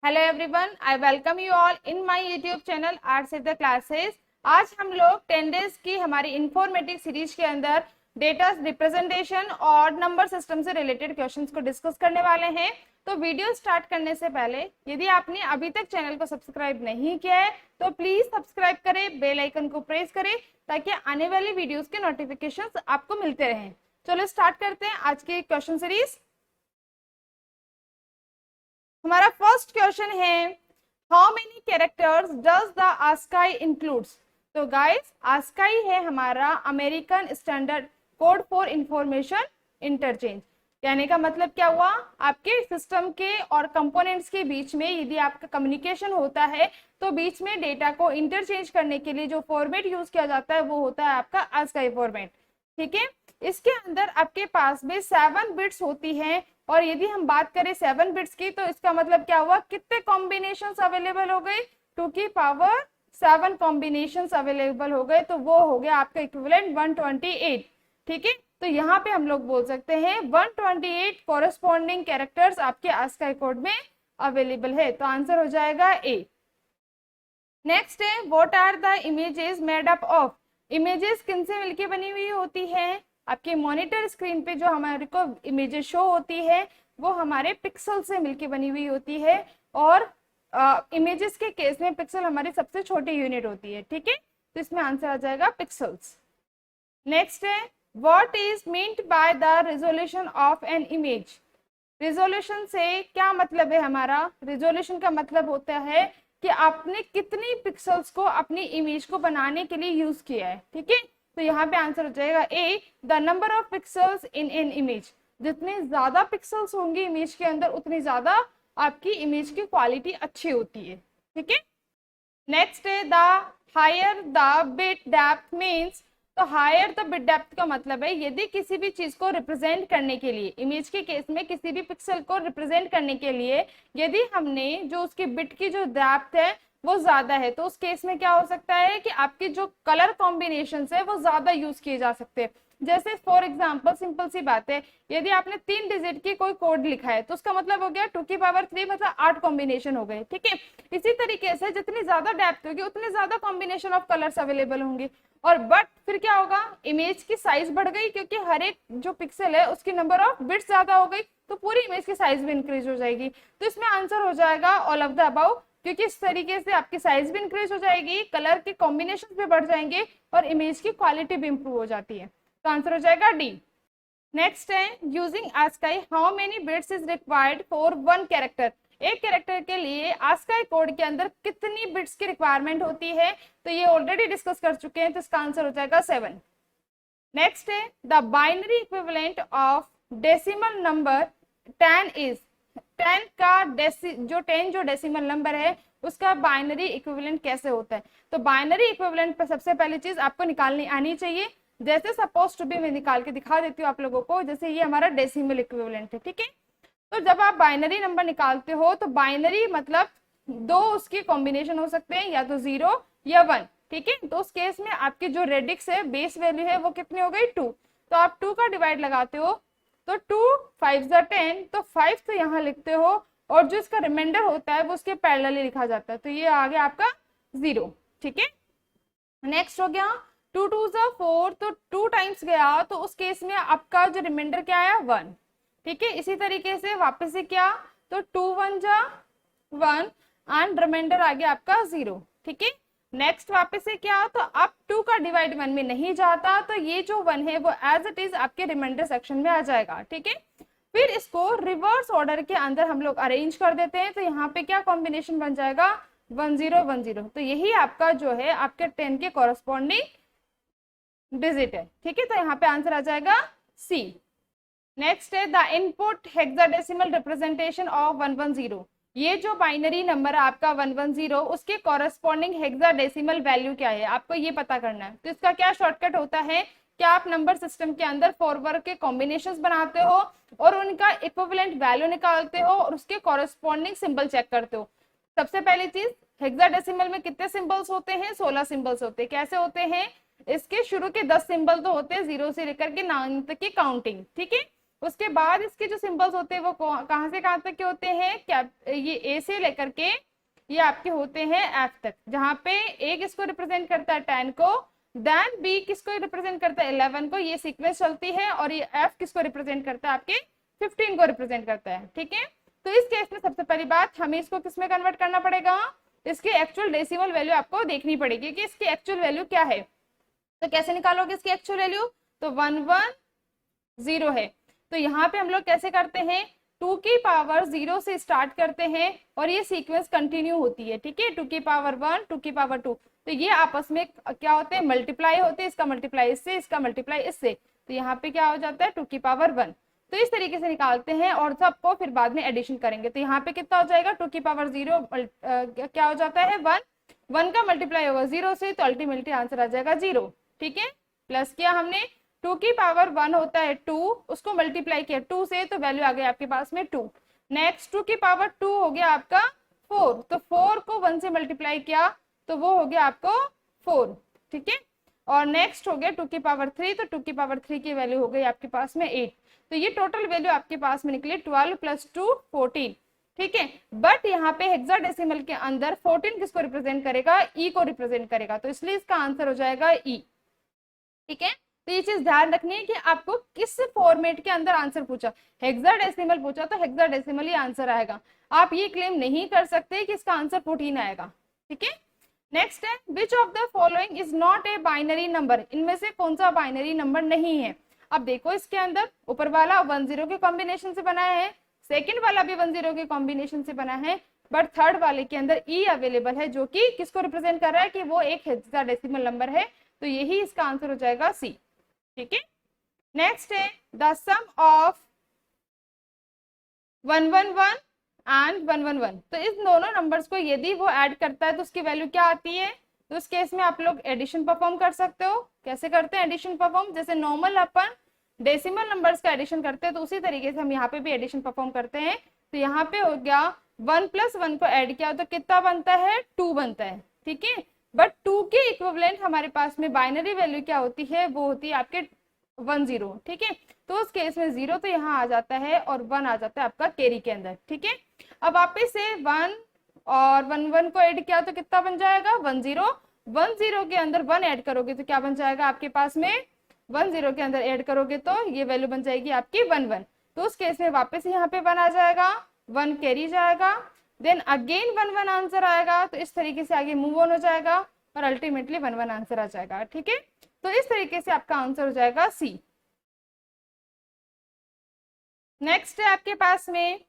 Hello everyone, I welcome you all in my YouTube channel arts with the classes. आज हम लोग 10 days की हमारी इंफॉर्मेटिव सीरीज के अंदर डेटा रिप्रेजेंटेशन और नंबर सिस्टम से रिलेटेड क्वेश्चंस को डिस्कस करने वाले हैं। तो वीडियो स्टार्ट करने से पहले यदि आपने अभी तक चैनल को सब्सक्राइब नहीं किया है तो प्लीज सब्सक्राइब करें, बेल आइकन को प्रेस करें ताकि आने वाली वीडियोज के नोटिफिकेशन आपको मिलते रहें। चलो स्टार्ट करते हैं आज की क्वेश्चन सीरीज। हमारा फर्स्ट क्वेश्चन है, how many characters does the ASCII includes. तो गाइस, आस्काई है हमारा American standard code for information interchange. कहने का मतलब क्या हुआ, आपके सिस्टम के और कंपोनेंट्स के बीच में यदि आपका कम्युनिकेशन होता है तो बीच में डेटा को इंटरचेंज करने के लिए जो फॉर्मेट यूज किया जाता है वो होता है आपका आस्काई फॉर्मेट। ठीक है, इसके अंदर आपके पास में 7 बिट्स होती हैं और यदि हम बात करें 7 बिट्स की तो इसका मतलब क्या हुआ, कितने कॉम्बिनेशंस अवेलेबल हो गए, 2 की पावर 7 कॉम्बिनेशंस अवेलेबल हो गए, तो वो हो गया आपका इक्विवेलेंट 128। ठीक है, तो यहाँ पे हम लोग बोल सकते हैं 128 कॉरेस्पॉन्डिंग कैरेक्टर्स आपके आस्काई कोड में अवेलेबल है। तो आंसर हो जाएगा ए। नेक्स्ट है, what are the images made up of. Images किन से मिलकर बनी हुई होती है, आपके मॉनिटर स्क्रीन पे जो हमारे को इमेजेस शो होती है वो हमारे पिक्सल से मिलके बनी हुई होती है और इमेजेस के केस में पिक्सल हमारी सबसे छोटी यूनिट होती है। ठीक है, तो इसमें आंसर आ जाएगा पिक्सल्स। नेक्स्ट है, what is meant by the resolution of an image. Resolution से क्या मतलब है हमारा, रिजोल्यूशन का मतलब होता है कि आपने कितनी पिक्सल्स को अपनी इमेज को बनाने के लिए यूज किया है। ठीक है, तो यहाँ पे आंसर हो जाएगा A, the number of pixels in an image. जितने ज्यादा पिक्सल्स होंगे इमेज के अंदर उतनी ज्यादा आपकी इमेज की क्वालिटी अच्छी होती है। ठीक है, नेक्स्ट है, the higher the bit depth means. तो हायर द बिट डेप्थ का मतलब है यदि किसी भी चीज को रिप्रेजेंट करने के लिए, इमेज के केस में किसी भी पिक्सल को रिप्रेजेंट करने के लिए यदि हमने जो उसकी बिट की जो डेप्थ है वो ज्यादा है तो उस केस में क्या हो सकता है कि आपकी जो कलर कॉम्बिनेशन है वो ज्यादा यूज किए जा सकते हैं। जैसे फॉर एग्जांपल सिंपल सी बात है, यदि आपने 3 डिजिट की कोई कोड लिखा है तो उसका मतलब हो गया 2 की पावर 3 मतलब 8 कॉम्बिनेशन हो गए। ठीक है, इसी तरीके से जितनी ज्यादा डेप्थ होगी उतनी ज्यादा कॉम्बिनेशन ऑफ कलर्स अवेलेबल होंगे। और बट फिर क्या होगा, इमेज की साइज बढ़ गई क्योंकि हर एक जो पिक्सल है उसकी नंबर ऑफ बिट्स ज्यादा हो गई तो पूरी इमेज की साइज भी इंक्रीज हो जाएगी। तो इसमें आंसर हो जाएगा ऑल ऑफ द अबव, क्योंकि इस तरीके से आपकी साइज भी इंक्रीज हो जाएगी, कलर के कॉम्बिनेशन भी बढ़ जाएंगे और इमेज की क्वालिटी भी इंप्रूव हो जाती है। तो आंसर हो जाएगा डी। नेक्स्ट है, using ASCII how many bits is required for 1 character. एक कैरेक्टर के लिए आस्काई कोड के अंदर कितनी बिट्स की रिक्वायरमेंट होती है, तो ये ऑलरेडी डिस्कस कर चुके हैं, तो इसका आंसर हो जाएगा 7। नेक्स्ट है, the binary equivalent of decimal number 10 is. 10 का जो डेसिमल नंबर है उसका बाइनरी इक्विवेलेंट कैसे होता है। तो बाइनरी इक्विवेलेंट पर सबसे पहली चीज आपको निकालनी आनी चाहिए। जैसे सपोज टू बी मैं निकाल के दिखा देती हूँ आप लोगों को। जैसे ये हमारा डेसिमल इक्विवेलेंट है। ठीक है, तो जब आप बाइनरी नंबर निकालते हो तो बाइनरी मतलब 2 उसके कॉम्बिनेशन हो सकते हैं, या तो 0 या 1। ठीक है, तो उस केस में आपकी जो रेडिक्स है, बेस वैल्यू है, वो कितनी हो गई 2। तो आप 2 का डिवाइड लगाते हो तो 2 5 10, तो 5 तो यहाँ लिखते हो और जो इसका रिमाइंडर होता है वो उसके पैरेलली लिखा जाता है, तो ये आ गया आपका 0। ठीक है, नेक्स्ट हो गया 2 2 4, तो 2 टाइम्स गया तो उस केस में आपका जो रिमाइंडर क्या आया 1। ठीक है, इसी तरीके से वापस से क्या, तो 2 1 1 एंड रिमाइंडर आ गया आपका 0। ठीक है, नेक्स्ट वापस से क्या, तो अब 2 का डिवाइड 1 में नहीं जाता तो ये जो 1 है वो एज इट इज आपके रिमाइंडर सेक्शन में आ जाएगा। ठीक है, फिर इसको रिवर्स ऑर्डर के अंदर हम लोग अरेंज कर देते हैं, तो यहाँ पे क्या कॉम्बिनेशन बन जाएगा 1 0 1 0। तो यही आपका जो है आपके 10 के कॉरेस्पॉन्डिंग डिजिट है। ठीक है, तो यहाँ पे आंसर आ जाएगा सी। नेक्स्ट है, the input hexadecimal representation of 110। ये जो बाइनरी नंबर है आपका 110 उसके कॉरेस्पॉन्डिंग हेक्साडेसिमल वैल्यू क्या है आपको ये पता करना है। तो इसका क्या शॉर्टकट होता है कि आप नंबर सिस्टम के अंदर फॉरवर्ड के कॉम्बिनेशंस बनाते हो और उनका इक्विवेलेंट वैल्यू निकालते हो और उसके कॉरेस्पॉन्डिंग सिंबल चेक करते हो। सबसे पहली चीज, हेक्साडेसिमल में कितने सिंबल्स होते हैं, 16 सिंबल्स होते हैं। कैसे होते हैं, इसके शुरू के 10 सिंबल तो होते हैं 0 से लेकर के 9 तक की काउंटिंग। ठीक है, उसके बाद इसके जो सिंबल्स होते हैं वो कहाँ से कहाँ तक के होते हैं, क्या ये ए से लेकर के ये आपके होते हैं एफ तक, जहाँ पे ए किसको रिप्रेजेंट करता है 10 को, देन बी किसको रिप्रेजेंट करता है 11 को, ये सीक्वेंस चलती है, और ये एफ किसको रिप्रेजेंट करता है आपके 15 को रिप्रेजेंट करता है। ठीक है, तो इस केस में सबसे पहली बात हमें इसको किसमें कन्वर्ट करना पड़ेगा, इसकी एक्चुअल डेसिमल वैल्यू आपको देखनी पड़ेगी कि इसकी एक्चुअल वैल्यू क्या है। तो कैसे निकालोगे इसकी एक्चुअल वैल्यू, तो 110 है, तो यहाँ पे हम लोग कैसे करते हैं, 2 की पावर 0 से स्टार्ट करते हैं और ये सीक्वेंस कंटिन्यू होती है। ठीक है, 2 की पावर 1, 2 की पावर 2, तो ये आपस में क्या होते हैं, मल्टीप्लाई होते हैं, इसका मल्टीप्लाई इससे, इसका मल्टीप्लाई इससे, तो यहाँ पे क्या हो जाता है 2 की पावर 1। तो इस तरीके से निकालते हैं और सबको फिर बाद में एडिशन करेंगे। तो यहाँ पे कितना हो जाएगा, 2 की पावर 0 क्या हो जाता है 1, 1 का मल्टीप्लाई होगा 0 से, तो अल्टीमेटली आंसर आ जाएगा 0। ठीक है, प्लस किया हमने, 2 की पावर 1 होता है 2, उसको मल्टीप्लाई किया 2 से, तो वैल्यू आ गई आपके पास में 2। नेक्स्ट 2 की पावर 2 हो गया आपका 4, तो 4 को 1 से मल्टीप्लाई किया तो वो हो गया आपको 4। ठीक है, और नेक्स्ट हो गया 2 की पावर 3, तो 2 की पावर 3 की वैल्यू हो गई आपके पास में 8। तो ये टोटल वैल्यू आपके पास में निकली 12 + 2 14। ठीक है, बट यहाँ पे हेक्साडेसिमल के अंदर 14 किसको रिप्रेजेंट करेगा, ई को रिप्रेजेंट करेगा, तो इसलिए इसका आंसर हो जाएगा ई। ठीक है, तो ये चीज ध्यान रखनी है कि आपको किस फॉर्मेट के अंदर आंसर पूछा, हेक्साडेसिमल पूछा तो हेक्साडेसिमल ही आंसर आएगा। आप ये क्लेम नहीं कर सकते कि इसका आंसर 14 आएगा। ठीक है, नेक्स्ट है, which of the following is not a binary number, इनमें से कौन सा बाइनरी नंबर नहीं है। अब देखो इसके अंदर ऊपर वाला 10 के कॉम्बिनेशन से बना है, सेकंड वाला भी 10 के कॉम्बिनेशन से बना है, बट थर्ड वाले के अंदर ई अवेलेबल है जो कि किसको रिप्रेजेंट कर रहा है कि वो एक हेक्साडेसिमल नंबर है, तो यही इसका आंसर हो जाएगा सी। ठीक है, नेक्स्ट है, द सम ऑफ 111 एंड 111, तो इस दोनों नंबर्स को यदि वो ऐड करता है तो उसकी वैल्यू क्या आती है। तो उस केस में आप लोग एडिशन परफॉर्म कर सकते हो। कैसे करते हैं एडिशन परफॉर्म, जैसे नॉर्मल अपन डेसिमल नंबर्स का एडिशन करते हैं तो उसी तरीके से हम यहाँ पे भी एडिशन परफॉर्म करते हैं। तो यहाँ पे हो गया 1 + 1 को ऐड किया तो कितना बनता है 2 बनता है। ठीक है, बट 2 के इक्विवेलेंट हमारे पास में बाइनरी वैल्यू क्या होती है, वो होती है आपके 10। ठीक है, तो उस केस में 0 तो यहाँ आ जाता है और 1 आ जाता है आपका कैरी के अंदर। ठीक है, अब वापस से 1 और 1 को ऐड किया तो कितना बन जाएगा 10 के अंदर 1 ऐड करोगे तो क्या बन जाएगा आपके पास में 10 के अंदर ऐड करोगे तो ये वैल्यू बन जाएगी आपकी 11। तो उस केस में वापस यहाँ पे 1 आ जाएगा, 1 कैरी जाएगा, देन अगेन 1 आंसर आएगा। तो इस तरीके से आगे मूव ऑन हो जाएगा और अल्टीमेटली 1 आंसर आ जाएगा। ठीक है, तो इस तरीके से आपका आंसर हो जाएगा सी। नेक्स्ट है आपके पास में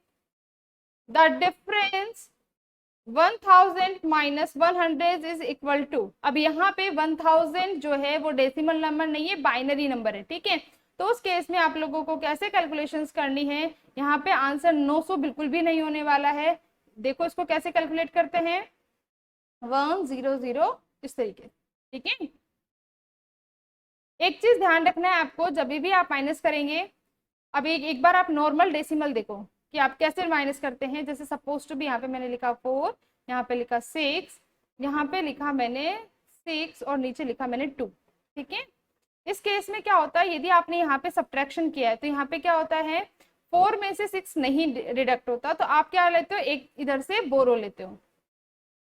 the difference 1000 - 100 is equal to. अब यहाँ पे 1000 जो है वो डेसिमल नंबर नहीं है, बाइनरी नंबर है। ठीक है, तो उस केस में आप लोगों को कैसे कैलकुलेशंस करनी है, यहाँ पे आंसर 900 बिल्कुल भी नहीं होने वाला है। देखो इसको कैसे कैलकुलेट करते हैं 100 इस तरीके। ठीक है, एक चीज ध्यान रखना है आपको, जब भी आप माइनस करेंगे, अब एक बार आप नॉर्मल डेसिमल देखो कि आप कैसे माइनस करते हैं। जैसे सपोज टू भी यहाँ पे मैंने लिखा 4, यहाँ पे लिखा 6, यहाँ पे लिखा मैंने 6 और नीचे लिखा मैंने 2। ठीक है, इस केस में क्या होता है, यदि आपने यहाँ पे सब्ट्रैक्शन किया है तो यहाँ पे क्या होता है 4 में से 6 नहीं डिडक्ट होता, तो आप क्या लेते हो, एक इधर से बोरो लेते हो।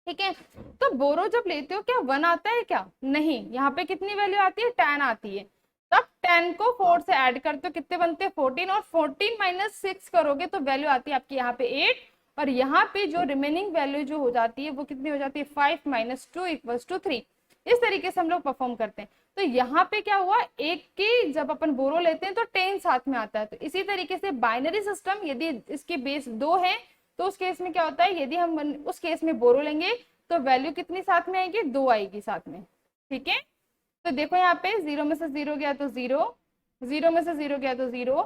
ठीक है, तो बोरो जब लेते हो क्या 1 आता है क्या, नहीं, यहाँ पे कितनी वैल्यू आती है 10 आती है। तब 10 को 4 से ऐड करते हो कितने बनते हैं 14, और 14 - 6 करोगे तो वैल्यू आती है आपकी यहाँ पे 8, और यहाँ पे जो रिमेनिंग वैल्यू जो हो जाती है वो कितनी हो जाती है 5 - 2 = 3। इस तरीके से हम लोग परफॉर्म करते हैं। तो यहाँ पे क्या हुआ, एक की जब अपन बोरो लेते हैं तो 10 साथ में आता है। तो इसी तरीके से बाइनरी सिस्टम यदि इसके बेस 2 है तो उस केस में क्या होता है, यदि हम उस केस में बोरो लेंगे तो वैल्यू कितनी साथ में आएगी 2 आएगी साथ में। ठीक है, तो देखो यहाँ पे 0 में से 0 गया तो 0, 0 में से 0 गया तो 0।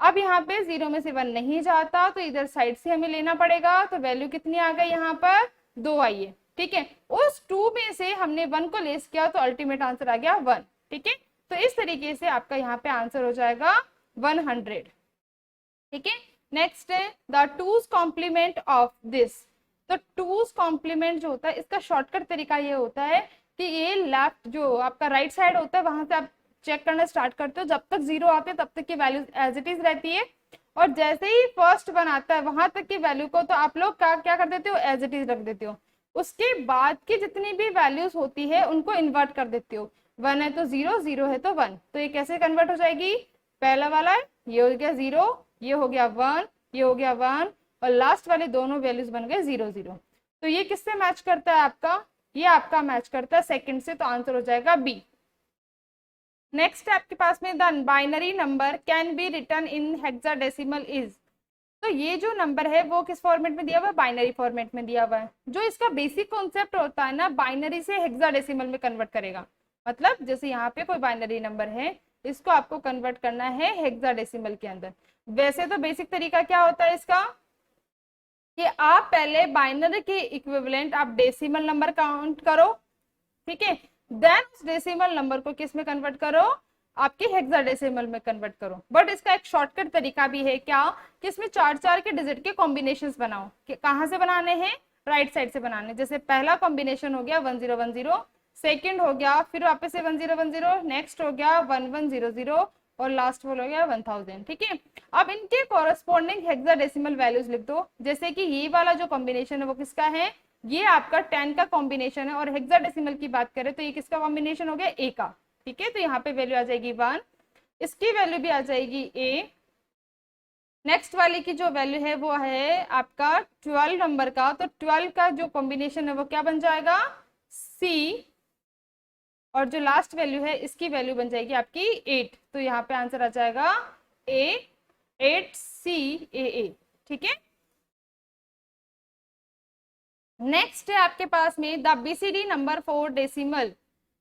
अब यहाँ पे 0 में से 1 नहीं जाता तो इधर साइड से हमें लेना पड़ेगा, तो वैल्यू कितनी आ गई यहाँ पर 2 आई है। ठीक है, उस 2 में से हमने 1 को लेस किया तो अल्टीमेट आंसर आ गया 1। ठीक है, तो इस तरीके से आपका यहाँ पे आंसर हो जाएगा 100। ठीक है, नेक्स्ट है the 2's complement of this. तो 2's कॉम्प्लीमेंट जो होता है इसका शॉर्टकट तरीका ये होता है कि ये लेफ्ट जो आपका राइट साइड होता है वहां से आप चेक करना स्टार्ट करते हो, जब तक 0 आते हैं तब तक की वैल्यू एज इट इज रहती है, और जैसे ही फर्स्ट वन आता है वहां तक की वैल्यू को तो आप लोग क्या कर देते हो, एज इट इज रख देते हो। उसके बाद की जितनी भी वैल्यूज होती है उनको इन्वर्ट कर देते हो, 1 है तो 0, 0 है तो 1, तो ये कैसे कन्वर्ट हो जाएगी, पहला वाला ये हो गया 0, ये हो गया 1, ये हो गया 1, और लास्ट वाले दोनों वैल्यूज बन गए 0, 0। तो ये किससे मैच करता है आपका, ये आपका मैच करता है सेकंड से, तो आंसर हो जाएगा बी। नेक्स्ट है आपके पास में, the binary number can be return in hexadecimal is. तो ये जो नंबर है वो किस फॉर्मेट में दिया हुआ है, बाइनरी फॉर्मेट में दिया हुआ है। जो इसका बेसिक कॉन्सेप्ट होता है ना, बाइनरी से हेक्साडेसिमल में कन्वर्ट करेगा। मतलब जैसे यहाँ पे कोई बाइनरी नंबर है, इसको आपको कन्वर्ट करना है हेक्साडेसिमल के अंदर। वैसे तो बेसिक तरीका क्या होता है इसका, कि आप पहले बाइनरी के इक्विवेलेंट आप डेसिमल नंबर काउंट करो, ठीक है, देन उस डेसिमल नंबर को किस में कन्वर्ट करो, आपके हेक्साडेसिमल में कन्वर्ट करो। बट इसका एक शॉर्टकट तरीका भी है क्या, कि इसमें 4 के डिजिट के कॉम्बिनेशंस बनाओ। कि कहाँ से बनाने हैं, राइट साइड से बनाने। जैसे पहला कॉम्बिनेशन हो गया 1010, सेकंड हो गया फिर वापस से 1010, नेक्स्ट हो गया 1100, और लास्ट हो गया 1000, ठीक है। अब इनके कॉरेस्पॉन्डिंग हेक्साडेसिमल वैल्यूज लिख दो। जैसे कि ये वाला जो कॉम्बिनेशन है वो किसका है, ये आपका 10 का कॉम्बिनेशन है, और हेक्साडेसिमल की बात करें तो ये किसका कॉम्बिनेशन हो गया, ए का, ठीक है। तो यहाँ पे वैल्यू आ जाएगी 1, इसकी वैल्यू भी आ जाएगी ए। नेक्स्ट वाली की जो वैल्यू है वो है आपका 12 नंबर का, तो 12 का जो कॉम्बिनेशन है वो क्या बन जाएगा, सी, और जो लास्ट वैल्यू है इसकी वैल्यू बन जाएगी आपकी 8। तो यहाँ पे आंसर आ जाएगा ए, 8CAA, ठीक है। नेक्स्ट है आपके पास में, the BCD number 4 decimal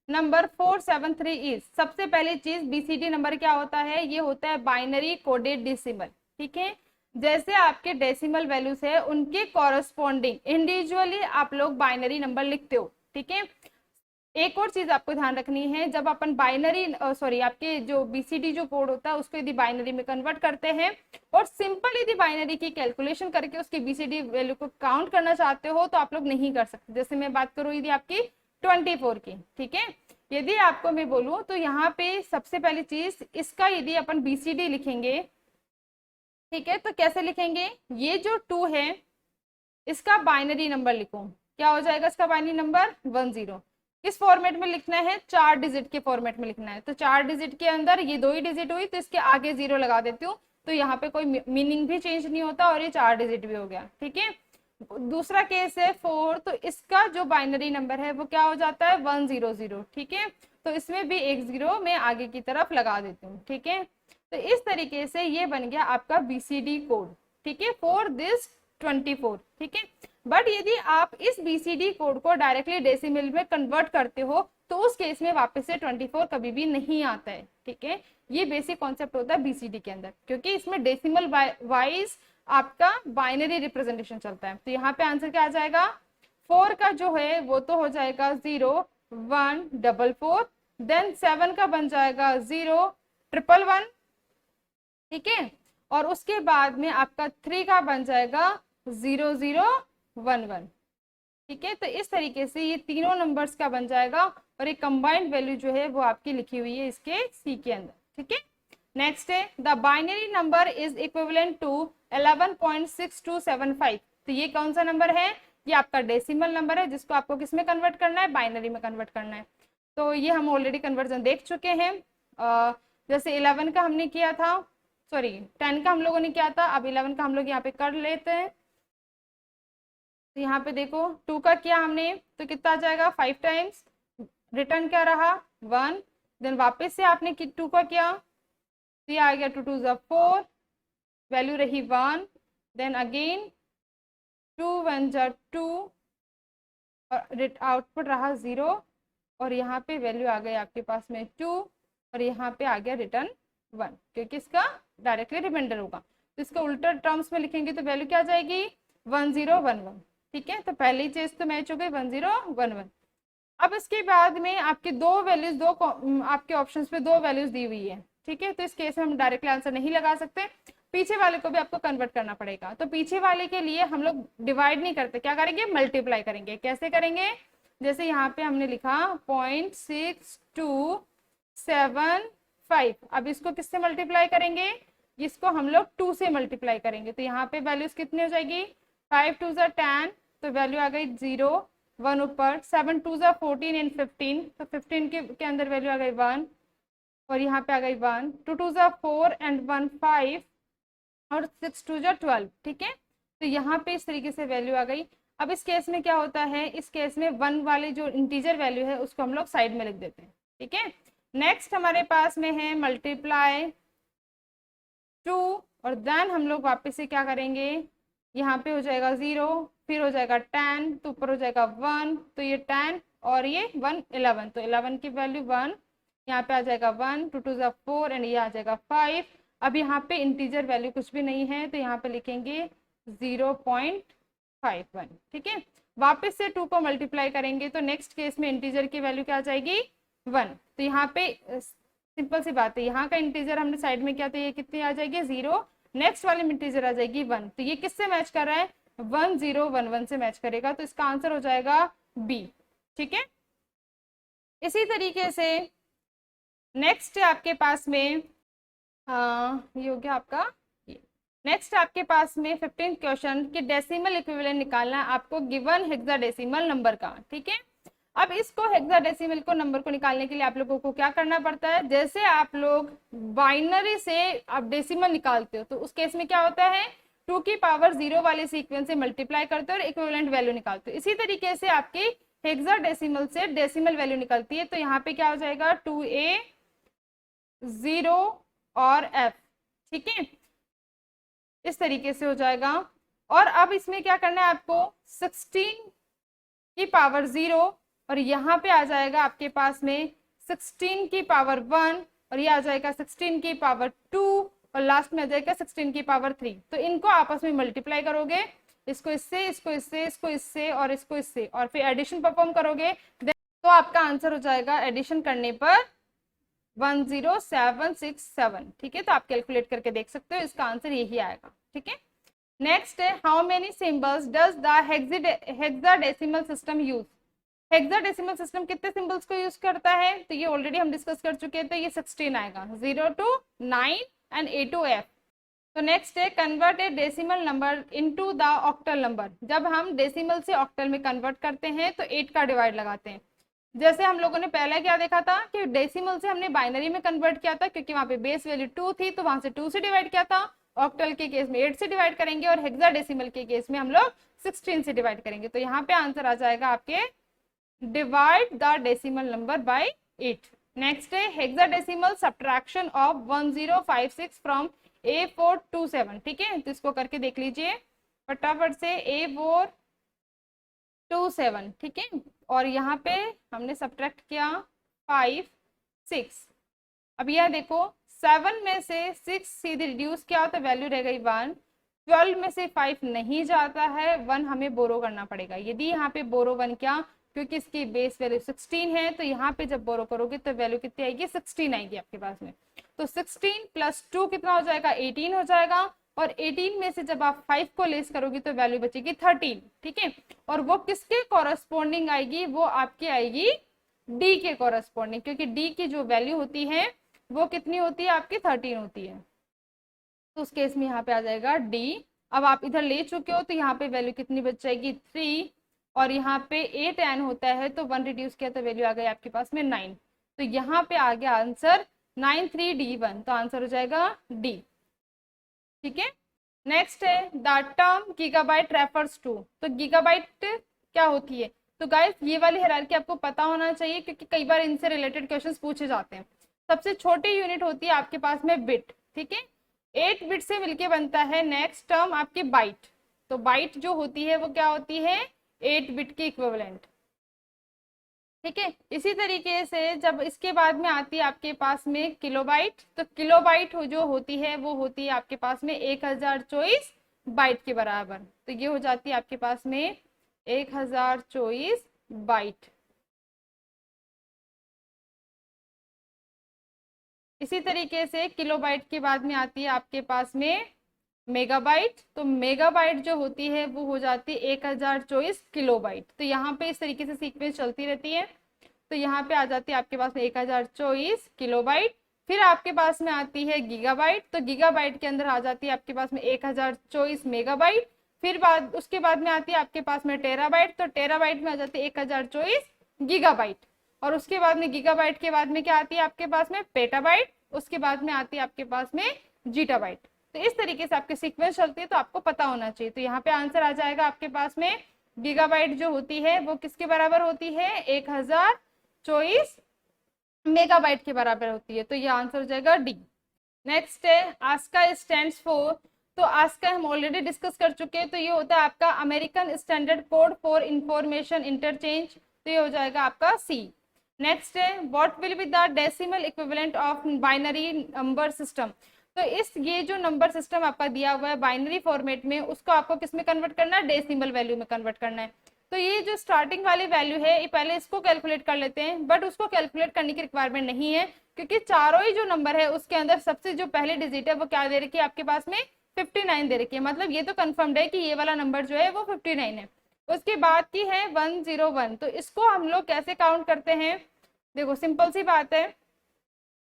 number 473 is. सबसे पहली चीज, BCD नंबर क्या होता है, ये होता है बाइनरी कोडेड डेसिमल, ठीक है। जैसे आपके डेसिमल वैल्यूज है उनके कॉरेस्पॉन्डिंग इंडिविजुअली आप लोग बाइनरी नंबर लिखते हो, ठीक है। एक और चीज आपको ध्यान रखनी है, जब अपन बाइनरी आपके जो BCD जो कोड होता है उसको यदि बाइनरी में कन्वर्ट करते हैं और सिंपल यदि बाइनरी की कैलकुलेशन करके उसकी BCD वैल्यू को काउंट करना चाहते हो तो आप लोग नहीं कर सकते। जैसे मैं बात करूँ यदि आपकी 24 की, ठीक है, यदि आपको मैं बोलूँ तो यहाँ पे सबसे पहली चीज, इसका यदि अपन BCD लिखेंगे, ठीक है, तो कैसे लिखेंगे, ये जो 2 है इसका बाइनरी नंबर लिखो, क्या हो जाएगा इसका बाइनरी नंबर 10। किस फॉर्मेट में लिखना है, 4 डिजिट के फॉर्मेट में लिखना है। तो 4 डिजिट के अंदर ये 2 ही डिजिट हुई तो इसके आगे 0 लगा देती हूँ, तो यहाँ पे कोई मीनिंग भी चेंज नहीं होता और ये 4 डिजिट भी हो गया, ठीक है। दूसरा केस है 4, तो इसका जो बाइनरी नंबर है वो क्या हो जाता है 100, ठीक है। तो इसमें भी एक 0 मैं आगे की तरफ लगा देती हूँ, ठीक है। तो इस तरीके से ये बन गया आपका BCD कोड, ठीक है, फॉर दिस 24, ठीक है। बट यदि आप इस BCD कोड को डायरेक्टली डेसिमल में कन्वर्ट करते हो तो उस केस में वापस से 24 कभी भी नहीं आता है, ठीक है। ये बेसिक कॉन्सेप्ट होता है BCD के अंदर, क्योंकि इसमें डेसिमल वाइज आपका बाइनरी रिप्रेजेंटेशन चलता है। तो यहाँ पे आंसर क्या आ जाएगा, 4 का जो है वो तो हो जाएगा 0 1 4 4, देन 7 का बन जाएगा 0 1 1 1, ठीक है, और उसके बाद में आपका 3 का बन जाएगा 0 0 1 1, ठीक है। तो इस तरीके से ये तीनों नंबर्स का बन जाएगा और एक कंबाइंड वैल्यू जो है वो आपकी लिखी हुई है इसके सी के अंदर, ठीक है। नेक्स्ट है, the binary number is equivalent to 11.6275। तो ये कौन सा नंबर है, ये आपका डेसिमल नंबर है जिसको आपको किस में कन्वर्ट करना है, बाइनरी में कन्वर्ट करना है। तो ये हम ऑलरेडी कन्वर्जन देख चुके हैं। जैसे 11 का हमने किया था, 10 का हम लोगों ने किया था, अब 11 का हम लोग यहाँ पे कर लेते हैं। तो यहाँ पे देखो 2 का किया हमने तो कितना आ जाएगा 5 टाइम्स, रिटर्न क्या रहा 1, देन वापस से आपने 2 का किया तो ये आ गया 2 2 4, वैल्यू रही 1, देन अगेन 2 1 2 और आउटपुट रहा 0, और यहाँ पे वैल्यू आ गई आपके पास में 2 और यहाँ पे आ गया रिटर्न 1, क्योंकि इसका डायरेक्टली रिमाइंडर होगा। तो इसका उल्टा टर्म्स में लिखेंगे तो वैल्यू क्या आ जाएगी 1 0 1 1, ठीक है। तो पहली चीज तो मैच हो गई 1 0 1 1। अब इसके बाद में आपके दो वैल्यूज, आपके ऑप्शंस पे 2 वैल्यूज दी हुई है, ठीक है। तो इस केस में हम डायरेक्टली आंसर नहीं लगा सकते, पीछे वाले को भी आपको कन्वर्ट करना पड़ेगा। तो पीछे वाले के लिए हम लोग डिवाइड नहीं करते, क्या करेंगे मल्टीप्लाई करेंगे। कैसे करेंगे, जैसे यहाँ पे हमने लिखा 0.62 5। अब इसको किससे मल्टीप्लाई करेंगे, इसको हम लोग 2 से मल्टीप्लाई करेंगे, तो यहाँ पे वैल्यूज कितनी हो जाएगी, 5 2 10, तो वैल्यू आ गई 0 1 ऊपर, 7 2 14 एंड 15, तो 15 के अंदर वैल्यू आ गई 1 और यहाँ पे आ गई 1, 2 2 4 एंड 1 5 और 6 2 12। ठीक है, तो यहाँ पे इस तरीके से वैल्यू आ गई। अब इस केस में क्या होता है, इस केस में 1 वाले जो इंटीजर वैल्यू है उसको हम लोग साइड में लिख देते हैं। ठीक है, नेक्स्ट हमारे पास में है मल्टीप्लाई 2 और देन हम लोग वापस से क्या करेंगे, यहाँ पे हो जाएगा 0, फिर हो जाएगा 10, तो ऊपर हो जाएगा 1, तो ये 10 और ये 1 11, तो 11 की वैल्यू 1, यहाँ पे आ जाएगा 1, 2 2 4 एंड ये आ जाएगा 5। अब यहाँ पे इंटीजर वैल्यू कुछ भी नहीं है, तो यहाँ पे लिखेंगे 0.51। ठीक है, वापस से 2 को मल्टीप्लाई करेंगे तो नेक्स्ट केस में इंटीजर की वैल्यू क्या आ जाएगी 1, तो यहाँ पे सिंपल सी बात है, यहाँ का इंटीजर हमने साइड में किया तो ये कितनी आ जाएगी 0, नेक्स्ट वाले में इंटीजर आ जाएगी 1, तो ये किससे मैच कर रहा है 1 0 1 1 से मैच करेगा, तो इसका आंसर हो जाएगा बी। ठीक है, इसी तरीके से नेक्स्ट है आपके पास में ये हो गया आपका, नेक्स्ट आपके पास में 15 क्वेश्चन की डेसिमल इक्विवेलेंट निकालना है आपको गिवन हेक्साडेसिमल नंबर का। ठीक है, अब इसको हेक्साडेसिमल को नंबर को निकालने के लिए आप लोगों को क्या करना पड़ता है, जैसे आप लोग बाइनरी से आप डेसिमल निकालते हो तो उस केस में क्या होता है 2 की पावर 0 वाले सीक्वेंस से मल्टीप्लाई करते हो और इक्विवेलेंट वैल्यू निकालते हो। इसी तरीके से आपकी हेक्साडेसिमल से डेसिमल वैल्यू निकलती है, तो यहाँ पे क्या हो जाएगा 2a 0 और f। ठीक है, इस तरीके से हो जाएगा। और अब इसमें क्या करना है आपको 16 की पावर 0 और यहाँ पे आ जाएगा आपके पास में 16 की पावर 1 और ये आ जाएगा 16 की पावर 2 और लास्ट में आ जाएगा 16 की पावर 3। तो इनको आपस में मल्टीप्लाई करोगे, इसको इससे, इसको इससे, इसको इससे और इसको इससे, और फिर एडिशन परफॉर्म करोगे तो आपका आंसर हो जाएगा एडिशन करने पर 10767। ठीक है, तो आप कैलकुलेट करके देख सकते हो, इसका आंसर यही आएगा। ठीक है, नेक्स्ट है how many symbols does the hexadecimal system use. Hexadecimal system कितने सिंबल्स को यूज करता है, तो ये ऑलरेडी हम डिस्कस कर चुके हैं, तो ये 16 आएगा, 0 to 9 and A to F। तो नेक्स्ट है convert A decimal number into the octal number. जब हम डेसिमल से ऑक्टल में कन्वर्ट करते हैं तो 8 का डिवाइड लगाते हैं। जैसे हम लोगों ने पहले क्या देखा था कि डेसिमल से हमने बाइनरी में कन्वर्ट किया था, क्योंकि वहां पे बेस वैल्यू 2 थी तो वहां से 2 से डिवाइड किया था। ऑक्टल के केस में 8 से डिवाइड करेंगे और हेक्साडेसिमल के केस में हम लोग 16 से डिवाइड करेंगे। तो यहाँ पे आंसर आ जाएगा आपके divide the decimal number by 8। Next है hexadecimal subtraction of 1056 from A427। ठीक है, तो इसको करके देख लीजिए फटाफट से, A427। ठीक है, और यहाँ पे हमने सब्ट्रैक्ट किया 5 6। अब यह देखो 7 में से 6 सीधे रिड्यूस किया तो वैल्यू रह गई 1। 12 में से 5 नहीं जाता है, 1 हमें बोरो करना पड़ेगा। यदि यहाँ पे बोरो 1 क्या, क्योंकि इसकी बेस वैल्यू 16 है, तो यहाँ पे जब बोरो करोगे तो वैल्यू कितनी आएगी 16 आएगी आपके पास में। तो 16 प्लस 2 कितना हो जाएगा 18 हो जाएगा, और 18 में से जब आप 5 को लेस करोगे तो वैल्यू बचेगी 13। ठीक है, और वो किसके कॉरस्पॉन्डिंग आएगी, वो आपकी आएगी डी के कॉरस्पॉन्डिंग, क्योंकि डी की जो वैल्यू होती है वो कितनी होती है आपकी 13 होती है। तो उस केस में यहाँ पे आ जाएगा डी। अब आप इधर ले चुके हो तो यहाँ पे वैल्यू कितनी बच जाएगी 3, और यहाँ पे 8 n होता है तो 1 रिड्यूस किया तो वैल्यू आ गई आपके पास में 9। तो यहाँ पे आ गया आंसर 93D1, तो आंसर हो जाएगा डी। ठीक है, नेक्स्ट है the term gigabyte refers to. तो गीगाबाइट क्या होती है, तो गाइस ये वाली हायरार्की आपको पता होना चाहिए, क्योंकि कई बार इनसे रिलेटेड क्वेश्चंस पूछे जाते हैं। सबसे छोटी यूनिट होती है आपके पास में बिट। ठीक है, 8 बिट से मिलके बनता है नेक्स्ट टर्म आपकी बाइट। तो बाइट जो होती है वो क्या होती है 8 बिट की इक्विवेलेंट। ठीक है, इसी तरीके से जब इसके बाद में आती है आपके पास में किलोबाइट, तो किलोबाइट जो होती है वो होती है आपके पास में 1024 बाइट के बराबर। तो ये हो जाती है आपके पास में 1024 बाइट। इसी तरीके से किलोबाइट के बाद में आती है आपके पास में मेगाबाइट। तो मेगाबाइट जो होती है वो हो जाती है 1024 किलोबाइट। तो यहाँ पे इस तरीके से सीक्वेंस चलती रहती है। तो यहाँ पे आ जाती है आपके पास में 1024 किलोबाइट। फिर आपके पास में आती है गीगाबाइट, तो गीगाबाइट के अंदर आ जाती है आपके पास में 1024 मेगाबाइट। फिर उसके बाद में आती है आपके पास में टेराबाइट, तो टेराबाइट में आ जाती है 1024 गीगाबाइट। और उसके बाद में गीगाबाइट के बाद में क्या आती है आपके पास में पेटाबाइट, उसके बाद में आती है आपके पास में जीटाबाइट। तो इस तरीके से आपके सीक्वेंस चलती है, तो आपको पता होना चाहिए। तो यहाँ पे आंसर आ जाएगा आपके पास में गीगाबाइट जो होती है वो किसके बराबर होती है, 1024 मेगाबाइट के बराबर होती है। तो ये आंसर हो जाएगा डी। नेक्स्ट है आस्का स्टैंड्स फॉर, तो आस्का हम ऑलरेडी डिस्कस कर चुके हैं, तो ये होता है आपका American standard code for information interchange, तो ये हो जाएगा आपका सी। नेक्स्ट है what will be the decimal equivalent of binary number system, तो इस ये जो नंबर सिस्टम आपका दिया हुआ है बाइनरी फॉर्मेट में, उसको आपको किस में कन्वर्ट करना है, डेसिमल वैल्यू में कन्वर्ट करना है। तो ये जो स्टार्टिंग वाली वैल्यू है, पहले इसको कैलकुलेट कर लेते हैं, बट उसको कैलकुलेट करने की रिक्वायरमेंट नहीं है, क्योंकि चारों ही जो नंबर है उसके अंदर सबसे जो पहली डिजिट है वो क्या दे रखी है आपके पास में, 59 दे रखी है। मतलब ये तो कंफर्म्ड है कि ये वाला नंबर जो है वो 59 है। उसके बाद की है 101, तो इसको हम लोग कैसे काउंट करते हैं, देखो सिंपल सी बात है,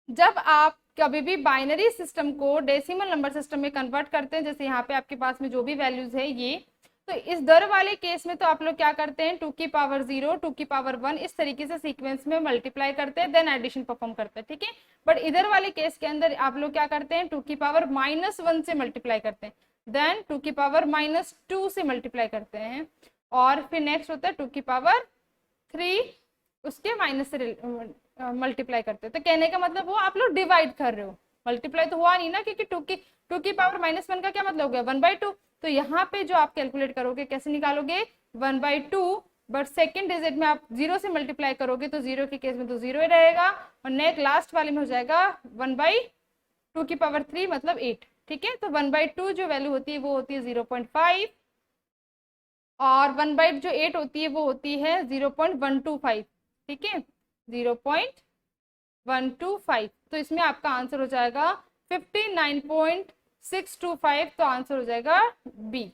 जब आप कभी भी बाइनरी सिस्टम को डेसिमल नंबर सिस्टम में कन्वर्ट करते हैं, जैसे यहाँ पे आपके पास में जो भी वैल्यूज है ये, तो इस दर वाले केस में तो आप लोग क्या करते हैं 2 की पावर 0, 2 की पावर 1 इस तरीके से सीक्वेंस में मल्टीप्लाई करते हैं, देन एडिशन परफॉर्म करते हैं, ठीक है। बट इधर वाले केस के अंदर आप लोग क्या करते हैं 2 की पावर -1 से मल्टीप्लाई करते हैं, देन 2 की पावर -2 से मल्टीप्लाई करते हैं, और फिर नेक्स्ट होता है 2 की पावर 3 उसके माइनस से मल्टीप्लाई करते हैं। तो कहने का मतलब वो आप लोग डिवाइड कर रहे हो, मल्टीप्लाई तो हुआ नहीं ना, क्योंकि 2 की पावर -1 का क्या मतलब हो गया 1/2। तो यहाँ पे जो आप कैलकुलेट करोगे कैसे निकालोगे 1/2, बट सेकंड डिजिट में आप 0 से मल्टीप्लाई करोगे, तो 0 के केस में तो 0 ही रहेगा, और नेक्स्ट लास्ट वाले में हो जाएगा 1/2 की पावर 3 मतलब 8, ठीक है। तो 1/2 जो वैल्यू होती है वो होती है 0.5, और 1/8 जो 8 होती है वो होती है 0.125, ठीक है 0.125। तो इसमें आपका आंसर हो जाएगा 59.625, तो आंसर हो जाएगा बी,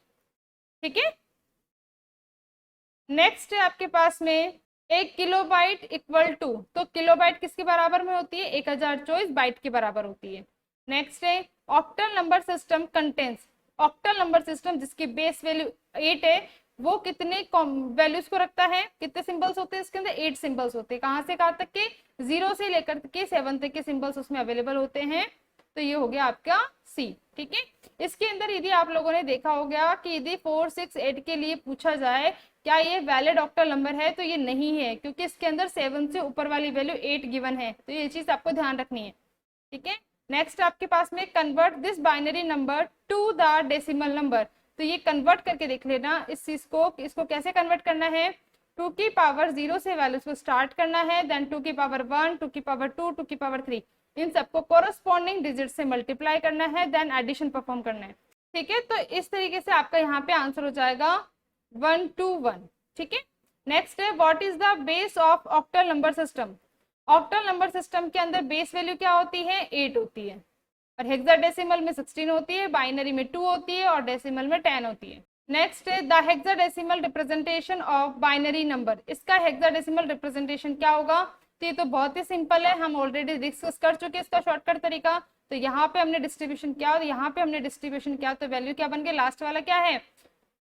ठीक है। नेक्स्ट है आपके पास में 1 किलोबाइट इक्वल टू, तो किलोबाइट किसके बराबर में होती है 1024 बाइट के बराबर होती है। नेक्स्ट है octal number system contains, octal number system जिसकी बेस वैल्यू 8 है वो कितने वैल्यूज को रखता है, कितने सिंबल्स होते हैं इसके अंदर 8 सिंबल्स होते हैं, कहां से कहां तक के 0 से लेकर के 7 तक के सिंबल्स उसमें अवेलेबल होते हैं। तो ये हो गया आपका सी, ठीक है। इसके अंदर यदि आप लोगों ने देखा हो गया कि यदि 4, 6, 8 के लिए पूछा जाए क्या ये वैलिड ऑक्टल नंबर है, तो ये नहीं है, क्योंकि इसके अंदर 7 से ऊपर वाली वैल्यू 8 गिवन है, तो ये चीज आपको ध्यान रखनी है, ठीक है। नेक्स्ट आपके पास में convert this binary number two the decimal number, तो ये कन्वर्ट करके देख लेना इस चीज को, इसको कैसे कन्वर्ट करना है 2 की पावर 0 से वैल्यूज को स्टार्ट करना है, देन 2 की पावर 1, 2 की पावर 2, 2 की पावर 3, इन सबको कोरस्पॉन्डिंग डिजिट से मल्टीप्लाई करना है, देन एडिशन परफॉर्म करना है, ठीक है। तो इस तरीके से आपका यहाँ पे आंसर हो जाएगा 121, ठीक है। नेक्स्ट है what is the base of octal number system, octal number system के अंदर बेस वैल्यू क्या होती है 8 होती है, और हेक्साडेसिमल में 16 होती है, बाइनरी में 2 होती है, और डेसिमल में 10 होती है। नेक्स्ट है the hexadecimal representation of binary number, इसका हेक्साडेसिमल रिप्रेजेंटेशन क्या होगा, तो ये तो बहुत ही सिंपल है, हम ऑलरेडी डिस्कस कर चुके हैं इसका शॉर्टकट तरीका। तो यहाँ पे हमने डिस्ट्रीब्यूशन किया और यहाँ पे हमने डिस्ट्रीब्यूशन किया, तो वैल्यू क्या बन गई, लास्ट वाला क्या है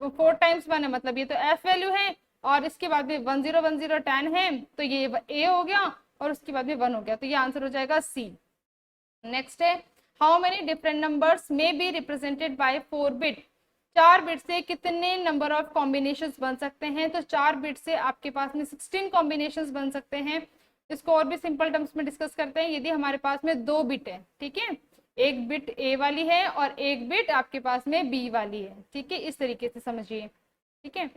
4 टाइम्स 1 है, मतलब ये तो एफ वैल्यू है, और इसके बाद में 10 10 10 है, तो ये ए हो गया, और उसके बाद में 1 हो गया, तो ये आंसर हो जाएगा सी। नेक्स्ट है हाउ मेनी डिफरेंट नंबर्स में be represented by 4 bit, 4 bit से कितने नंबर ऑफ कॉम्बिनेशंस बन सकते हैं, तो 4 बिट से आपके पास में 16 कॉम्बिनेशंस बन सकते हैं। इसको और भी सिंपल टर्म्स में डिस्कस करते हैं, यदि हमारे पास में 2 बिट है, ठीक है, एक बिट ए वाली है और एक बिट आपके पास में बी वाली है, ठीक है, इस तरीके से समझिए, ठीक है।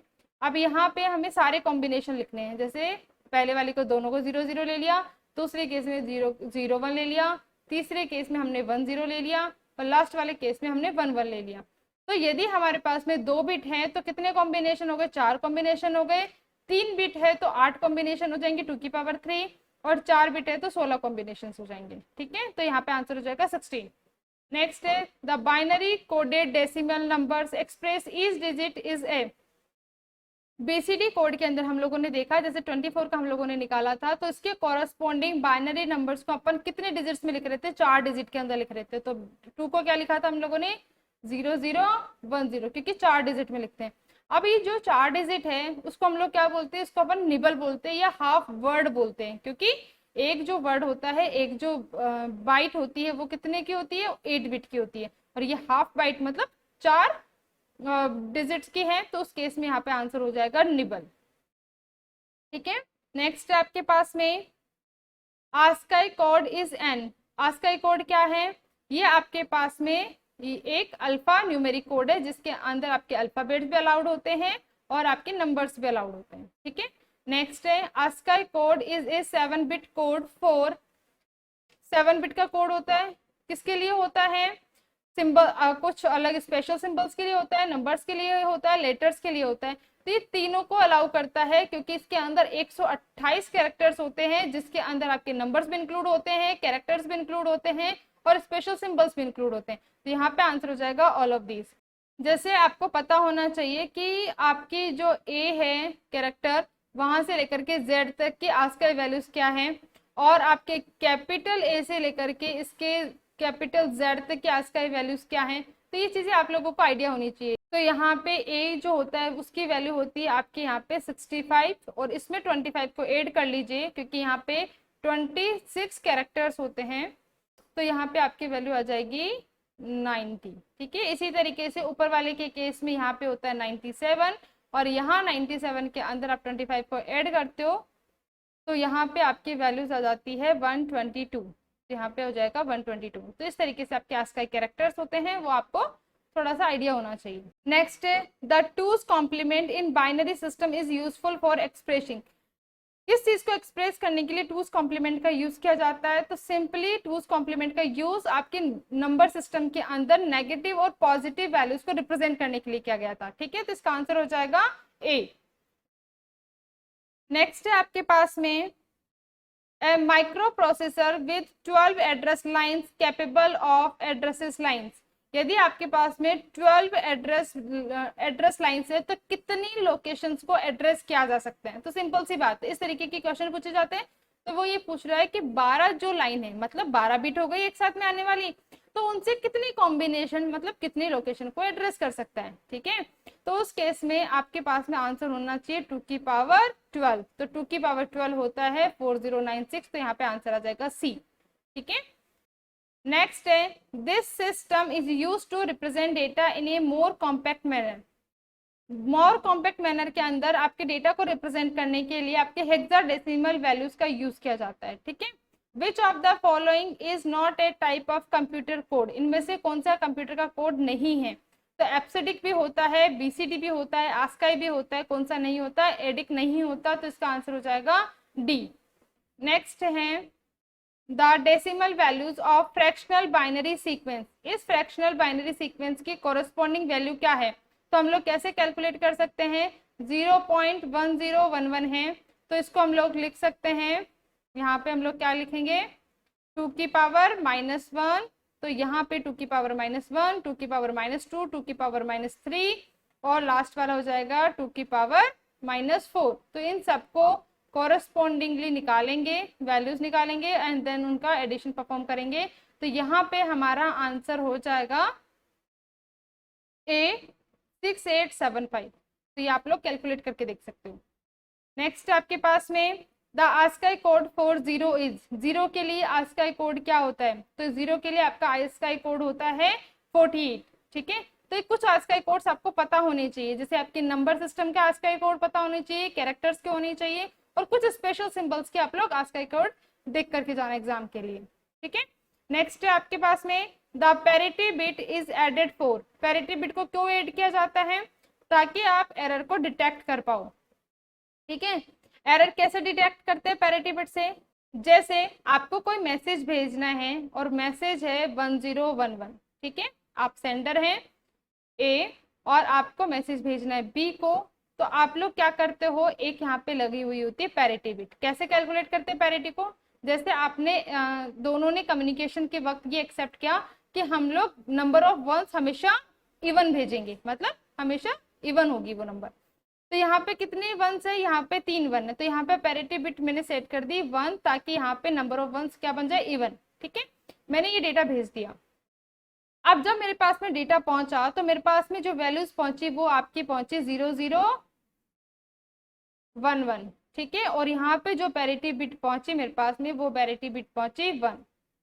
अब यहाँ पे हमें सारे कॉम्बिनेशन लिखने हैं, जैसे पहले वाले को दोनों को 0 0 ले लिया, दूसरे केस में 0 0 1 ले लिया, तीसरे केस में हमने 1 0 ले लिया, और लास्ट वाले केस में हमने 1 1 ले लिया। तो यदि हमारे पास में 2 बिट है तो कितने कॉम्बिनेशन हो गए, 4 कॉम्बिनेशन हो गए, 3 बिट है तो 8 कॉम्बिनेशन हो जाएंगे 2 की पावर 3, और 4 बिट है तो 16 कॉम्बिनेशन हो जाएंगे, ठीक है। तो यहाँ पे आंसर हो जाएगा 16। नेक्स्ट है the binary coded decimal numbers express each digit is a, BCD code के अंदर हम लोगों ने देखा, जैसे 24 का हम लोगों ने निकाला था, तो इसके कॉरस्पॉन्डिंग बाइनरी नंबर्स को अपन कितने डिजिट्स में लिख रहे थे, 4 डिजिट के अंदर लिख रहे थे। तो 2 को क्या लिखा था हम लोगों ने, 0010, क्योंकि 4 डिजिट में लिखते हैं। अब ये जो 4 डिजिट है उसको हम लोग क्या बोलते हैं, इसको अपन निबल बोलते हैं या हाफ वर्ड बोलते हैं, क्योंकि एक जो वर्ड होता है, एक जो बाइट होती है वो कितने की होती है, 8 बिट की होती है, और ये हाफ बाइट मतलब 4 डिजिट्स की है, तो उस केस में यहाँ पे आंसर हो जाएगा निबल। ठीक है, नेक्स्ट है आपके पास में ASCII code is an. ASCII code क्या है, ये आपके पास में एक अल्फा न्यूमेरिक कोड है जिसके अंदर आपके अल्फाबेट्स भी अलाउड होते हैं और आपके नंबर्स भी अलाउड होते हैं। ठीक है, नेक्स्ट है ASCII code is a 7 bit code for. 7 bit का कोड होता है, किसके लिए होता है, सिंबल कुछ अलग स्पेशल सिंबल्स के लिए होता है, नंबर्स के लिए होता है, लेटर्स के लिए होता है। तो ये तीनों को अलाउ करता है क्योंकि इसके अंदर 128 कैरेक्टर्स होते हैं, जिसके अंदर आपके नंबर्स भी इंक्लूड होते हैं, कैरेक्टर्स भी इंक्लूड होते हैं और स्पेशल सिंबल्स भी इंक्लूड होते हैं। तो यहाँ पे आंसर हो जाएगा ऑल ऑफ दीज। जैसे आपको पता होना चाहिए कि आपकी जो ए है कैरेक्टर, वहां से लेकर के जेड तक की आस्काई वैल्यूज क्या है, और आपके कैपिटल ए से लेकर के इसके कैपिटल जेड तक की आस्काई वैल्यूज क्या हैं, तो ये चीजें आप लोगों को आइडिया होनी चाहिए। तो यहाँ पे ए जो होता है उसकी वैल्यू होती है आपके यहाँ पे 65, और इसमें 25 को ऐड कर लीजिए क्योंकि यहाँ पे 26 कैरेक्टर्स होते हैं, तो यहाँ पे आपकी वैल्यू आ जाएगी 90। ठीक है, इसी तरीके से ऊपर वाले के केस में यहाँ पे होता है 97, और यहाँ 97 के अंदर आप 25 को ऐड करते हो तो यहाँ पे आपकी वैल्यूज आ जाती है 122, यहाँ पे हो जाएगा 122। तो इस तरीके से आपके आस्काई कैरेक्टर्स होते हैं, वो आपको थोड़ा सा आइडिया होना चाहिए। नेक्स्ट है the two's complement in binary system is useful for expressing. किस चीज को एक्सप्रेस करने के लिए टूज कॉम्प्लीमेंट का यूज किया जाता है, तो सिंपली टूज कॉम्प्लीमेंट का यूज आपके नंबर सिस्टम के अंदर नेगेटिव और पॉजिटिव वैल्यूज को रिप्रेजेंट करने के लिए किया गया था। ठीक है, तो इसका आंसर हो जाएगा ए। नेक्स्ट है आपके पास में a microprocessor with 12 address lines capable of addresses lines। यदि आपके पास में 12 एड्रेस लाइन्स है तो कितनी लोकेशंस को एड्रेस किया जा सकते हैं, तो सिंपल सी बात है, इस तरीके के क्वेश्चन पूछे जाते हैं। तो वो ये पूछ रहा है कि 12 जो लाइन है मतलब 12 बिट हो गई एक साथ में आने वाली, तो उनसे कितनी कॉम्बिनेशन मतलब कितनी लोकेशन को एड्रेस कर सकता है। ठीक है, तो उस केस में आपके पास में आंसर होना चाहिए 2 की पावर 12। तो 2 की पावर 12 होता है 4096, तो यहाँ पे आंसर आ जाएगा सी। ठीक है, नेक्स्ट है this system is use to represent data in a more compact manner. More compact manner के अंदर आपके डेटा को रिप्रेजेंट करने के लिए आपके हेक्साडेसिमल वैल्यूज का यूज किया जाता है। ठीक है, which of the following is not a type of computer code. इनमें से कौन सा कंप्यूटर का कोड नहीं है, तो एप्सिडिक भी होता है, बीसीडी भी होता है, आस्काई भी होता है, कौन सा नहीं होता, एडिक नहीं होता, तो इसका आंसर हो जाएगा डी। नेक्स्ट है the decimal values of fractional binary sequence. इस फ्रैक्शनल बाइनरी सीक्वेंस की कोरस्पॉन्डिंग वैल्यू क्या है, तो हम लोग कैसे कैलकुलेट कर सकते हैं, 0.1011 है, तो इसको हम लोग लिख सकते हैं, यहाँ पे हम लोग क्या लिखेंगे 2 की पावर -1, तो यहाँ पे 2 की पावर -1, 2 की पावर -2, 2 की पावर -3 और लास्ट वाला हो जाएगा 2 की पावर -4। तो इन सबको कॉरस्पॉन्डिंगली निकालेंगे, वैल्यूज निकालेंगे एंड देन उनका एडिशन परफॉर्म करेंगे, तो यहाँ पे हमारा आंसर हो जाएगा ए 6875। तो ये आप लोग कैलकुलेट करके देख सकते हो। नेक्स्ट आपके पास में the ASCII code for 0 is. 0 के लिए आस्काई कोड क्या होता है, तो 0 के लिए आपका आस्काई कोड होता है 48। ठीक है, तो कुछ आस्काई कोड्स आपको पता होने चाहिए, जैसे आपके नंबर सिस्टम के आस्काई कोड पता होने चाहिए, कैरेक्टर्स के होने चाहिए, और कुछ स्पेशल सिंबल्स के आप लोग आस्काई कोड देख करके जाना एग्जाम के लिए। ठीक है, नेक्स्ट है आपके पास में the parity bit is added for. Parity bit को क्यों ऐड किया जाता है, ताकि आप एरर को डिटेक्ट कर पाओ। ठीक है, एरर कैसे डिटेक्ट करते हैं पैरिटी बिट से, जैसे आपको कोई मैसेज भेजना है और मैसेज है 1011। ठीक है, आप सेंडर हैं ए और आपको मैसेज भेजना है बी को, तो आप लोग क्या करते हो, एक यहाँ पे लगी हुई होती है पैरिटी बिट। कैसे कैलकुलेट करते हैं पैरिटी को, जैसे आपने दोनों ने कम्युनिकेशन के वक्त ये एक्सेप्ट किया कि हम लोग नंबर ऑफ वंस हमेशा इवन भेजेंगे, मतलब हमेशा इवन होगी वो नंबर, तो यहाँ पे कितने वंस है, यहाँ पे 3 वन है, तो यहाँ पे पैरिटी बिट मैंने सेट कर दी 1, ताकि यहाँ पे नंबर ऑफ वंस क्या बन जाए, इवन। ठीक है, मैंने ये डेटा भेज दिया। अब जब मेरे पास में डेटा पहुंचा तो मेरे पास में जो वैल्यूज पहुंची वो आपकी पहुंची 0011। ठीक है, और यहाँ पे जो पैरिटी बिट पहुंची मेरे पास में वो पैरिटी बिट पहुंची 1।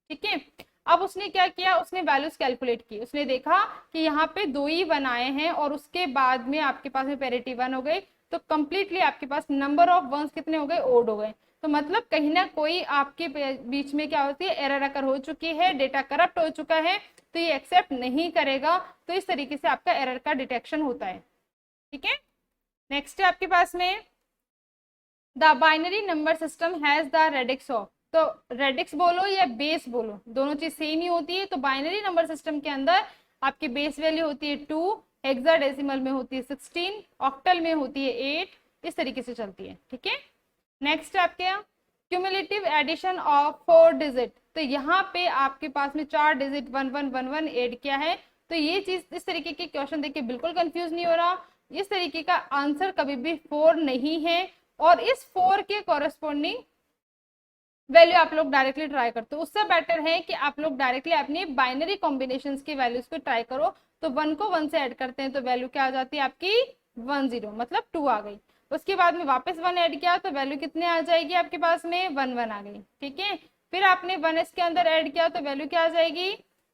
ठीक है, अब उसने क्या किया, उसने वैल्यूज कैलकुलेट की, उसने देखा कि यहाँ पे 2 ही 1 आए हैं और उसके बाद में आपके पास में पैरिटी 1 हो गई, तो कंप्लीटली आपके पास नंबर ऑफ वंस कितने हो गए, ओड हो गए। तो मतलब कहीं ना कोई आपके बीच में क्या होती है, एरर अकर हो चुकी है, डेटा करप्ट हो चुका है, तो ये एक्सेप्ट नहीं करेगा। तो इस तरीके से आपका एरर का डिटेक्शन होता है। ठीक है, नेक्स्ट है आपके पास में the binary number system has the radix of. तो रेडिक्स बोलो या बेस बोलो, दोनों चीज सेम ही होती है। तो बाइनरी नंबर सिस्टम के अंदर आपकी बेस वैल्यू होती है 2, हेक्साडेसिमल में होती है 16, ऑक्टल में होती है 8, इस तरीके से चलती है। ठीक है, नेक्स्ट आपके क्यूमुलेटिव एडिशन ऑफ 4 डिजिट। तो यहाँ पे आपके पास में 4 डिजिट 1111 ऐड किया है। तो ये चीज, इस तरीके के क्वेश्चन देखिए बिल्कुल कंफ्यूज नहीं हो रहा। इस तरीके का आंसर कभी भी 4 नहीं है, और इस 4 के कॉरेस्पॉन्डिंग वैल्यू आप लोग डायरेक्टली ट्राई करते हो। उससे बेटर है कि आप लोग डायरेक्टली अपनी बाइनरी कॉम्बिनेशंस की वैल्यूज को ट्राई करो। तो 1 को 1 से ऐड करते हैं तो वैल्यू क्या आ जाती है आपकी 10, मतलब 2 आ गई। उसके बाद में वापस 1 ऐड किया तो वैल्यू कितने आ जाएगी आपके पास में 1 आ गई। ठीक है, फिर आपने 1s के अंदर ऐड किया तो वैल्यू क्या आ जाएगी,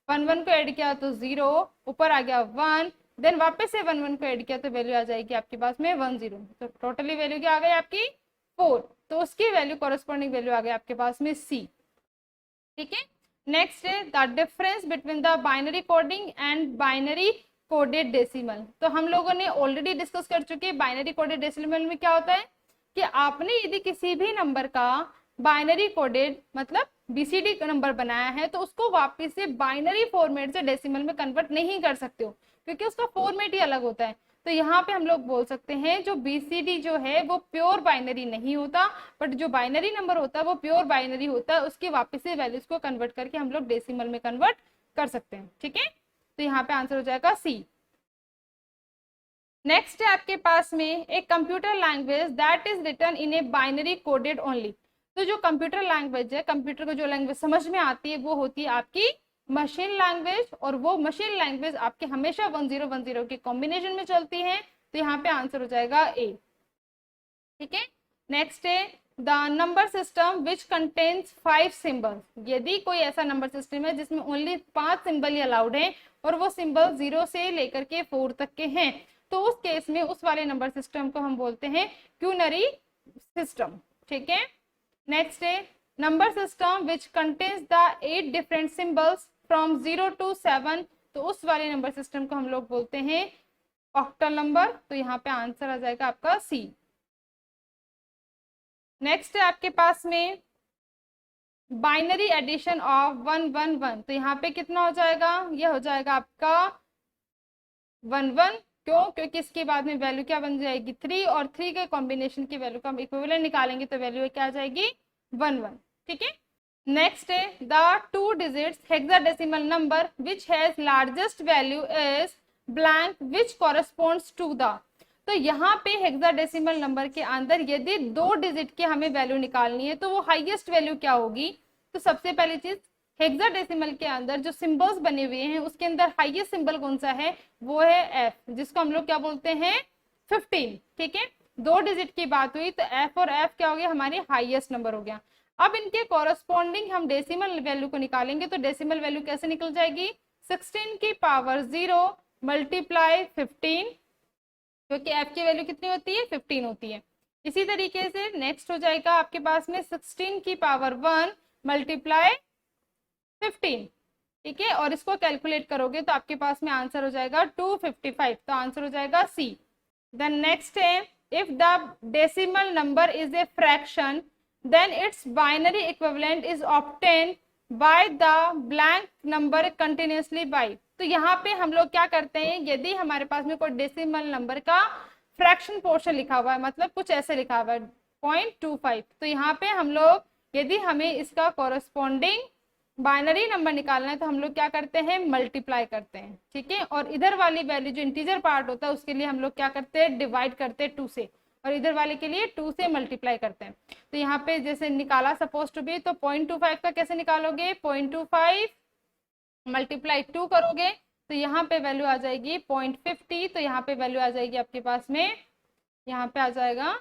1 को ऐड किया तो 0, ऊपर आ गया 1, देन वापस से 1 को ऐड किया तो वैल्यू आ जाएगी आपके पास में 10। तो टोटली वैल्यू क्या आ गई आपकी 4। तो उसकी वैल्यू कॉरेस्पॉन्डिंग वैल्यू आ गई आपके पास में C। ठीक है, नेक्स्ट है the difference between the binary coding and binary coded decimal. तो हम लोगों ने ऑलरेडी डिस्कस कर चुके हैं बाइनरी कोडेड डेसिमल में क्या होता है कि आपने यदि किसी भी नंबर का बाइनरी कोडेड मतलब बीसीडी नंबर बनाया है तो उसको वापस से बाइनरी फॉर्मेट से डेसिमल में कन्वर्ट नहीं कर सकते हो, क्योंकि उसका फॉर्मेट ही अलग होता है। तो यहाँ पे हम लोग बोल सकते हैं जो बीसीडी जो है वो प्योर बाइनरी नहीं होता, बट जो बाइनरी नंबर होता है वो प्योर बाइनरी होता है। उसकी वापस से वैल्यूज को कन्वर्ट करके हम लोग डेसिमल में कन्वर्ट कर सकते हैं। ठीक है, तो यहाँ पे आंसर हो जाएगा C। नेक्स्ट है आपके पास में एक computer language that is written in a binary coded only. तो जो कंप्यूटर लैंग्वेज है, कंप्यूटर को जो लैंग्वेज समझ में आती है वो होती है आपकी मशीन लैंग्वेज, और वो मशीन लैंग्वेज आपके हमेशा 1010 के कॉम्बिनेशन में चलती है। तो यहाँ पे आंसर हो जाएगा A। ठीक है, नेक्स्ट है the number system which contains 5 symbols. यदि कोई ऐसा नंबर सिस्टम है जिसमें ओनली 5 सिंबल ही अलाउड है और वो सिंबल 0 से लेकर के 4 तक के हैं, तो उस केस में उस वाले नंबर सिस्टम को हम बोलते हैं क्यूनरी सिस्टम। ठीक है, नेक्स्ट है number system which contains the 8 different symbols from 0 to 7। तो उस वाले नंबर सिस्टम को हम लोग बोलते हैं ऑक्टल नंबर। तो यहाँ पे आंसर आ जाएगा आपका C। नेक्स्ट है आपके पास में बाइनरी एडिशन ऑफ 111। तो यहाँ पे कितना हो जाएगा, यह हो जाएगा आपका 11। क्यों, क्योंकि इसके बाद में वैल्यू क्या बन जाएगी 3, और 3 के कॉम्बिनेशन की वैल्यू का हम इक्विवेलेंट निकालेंगे तो वैल्यू क्या आ जाएगी 11। ठीक है, नेक्स्ट है the 2 digits hexadecimal number which has largest value is blank which corresponds to the. तो यहाँ पे हेक्साडेसिमल नंबर के अंदर यदि 2 डिजिट की हमें वैल्यू निकालनी है तो वो हाईएस्ट वैल्यू क्या होगी। तो सबसे पहली चीज हेक्साडेसिमल के अंदर जो सिंबल्स बने हुए हैं उसके अंदर हाईएस्ट सिंबल कौन सा है, वो है F, जिसको हम लोग क्या बोलते हैं 15। ठीक है, 2 डिजिट की बात हुई तो F और F क्या हो गया, हमारी हाईएस्ट नंबर हो गया। अब इनके कॉरेस्पॉन्डिंग हम डेसिमल वैल्यू को निकालेंगे तो डेसिमल वैल्यू कैसे निकल जाएगी 16 की पावर 0 मल्टीप्लाई 15, क्योंकि F की वैल्यू कितनी होती है 15 होती है। इसी तरीके से नेक्स्ट हो जाएगा आपके पास में 16 की पावर 1 मल्टीप्लाई 15। ठीक है, और इसको कैलकुलेट करोगे तो आपके पास में आंसर हो जाएगा 255। तो आंसर हो जाएगा C। देन नेक्स्ट है if the decimal number is a fraction then its binary equivalent is obtained by the blank number continuously by। तो यहाँ पे हम लोग क्या करते हैं, यदि हमारे पास में कोई डेसिमल नंबर का फ्रैक्शन पोर्शन लिखा हुआ है, मतलब कुछ ऐसे लिखा हुआ है 0.25, तो यहाँ पे हम लोग यदि हमें इसका कॉरेस्पॉन्डिंग बाइनरी नंबर निकालना है तो हम लोग क्या करते हैं, मल्टीप्लाई करते हैं, ठीक है। और इधर वाली वैल्यू जो इंटीजर पार्ट होता है उसके लिए हम लोग क्या करते हैं, डिवाइड करते हैं 2 से, और इधर वाले के लिए 2 से मल्टीप्लाई करते हैं। तो यहाँ पे जैसे निकाला सपोज टू बी, तो 0.25 का कैसे निकालोगे, 0.25 मल्टीप्लाई 2 करोगे तो यहाँ पे वैल्यू आ जाएगी 0.50, तो यहाँ पे वैल्यू आ जाएगी आपके पास में, यहाँ पे आ जाएगा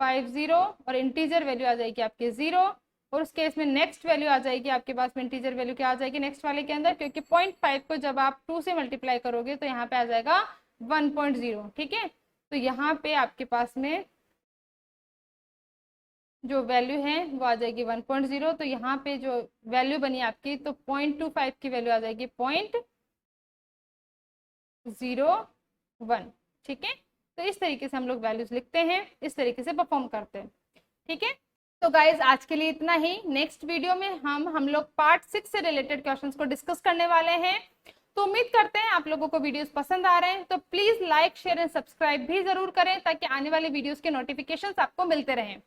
50, और इंटीजर वैल्यू आ जाएगी आपके 0। और उस केस में नेक्स्ट वैल्यू आ जाएगी आपके पास में, इंटीजर वैल्यू क्या आ जाएगी नेक्स्ट वाले के अंदर, क्योंकि 0.5 को जब आप 2 से मल्टीप्लाई करोगे तो यहाँ पे आ जाएगा 1.0, ठीक है। तो यहाँ पे आपके पास में जो वैल्यू है वो आ जाएगी 1.0। तो यहाँ पे जो वैल्यू बनी आपकी, तो 0.25 की वैल्यू आ जाएगी 0.01, ठीक है। तो इस तरीके से हम लोग वैल्यूज लिखते हैं, इस तरीके से परफॉर्म करते हैं, ठीक है। तो गाइज आज के लिए इतना ही। नेक्स्ट वीडियो में हम लोग पार्ट 6 से रिलेटेड क्वेश्चंस को डिस्कस करने वाले हैं। तो उम्मीद करते हैं आप लोगों को वीडियोस पसंद आ रहे हैं, तो please like share and subscribe भी जरूर करें ताकि आने वाले वीडियोस के नोटिफिकेशंस आपको मिलते रहें।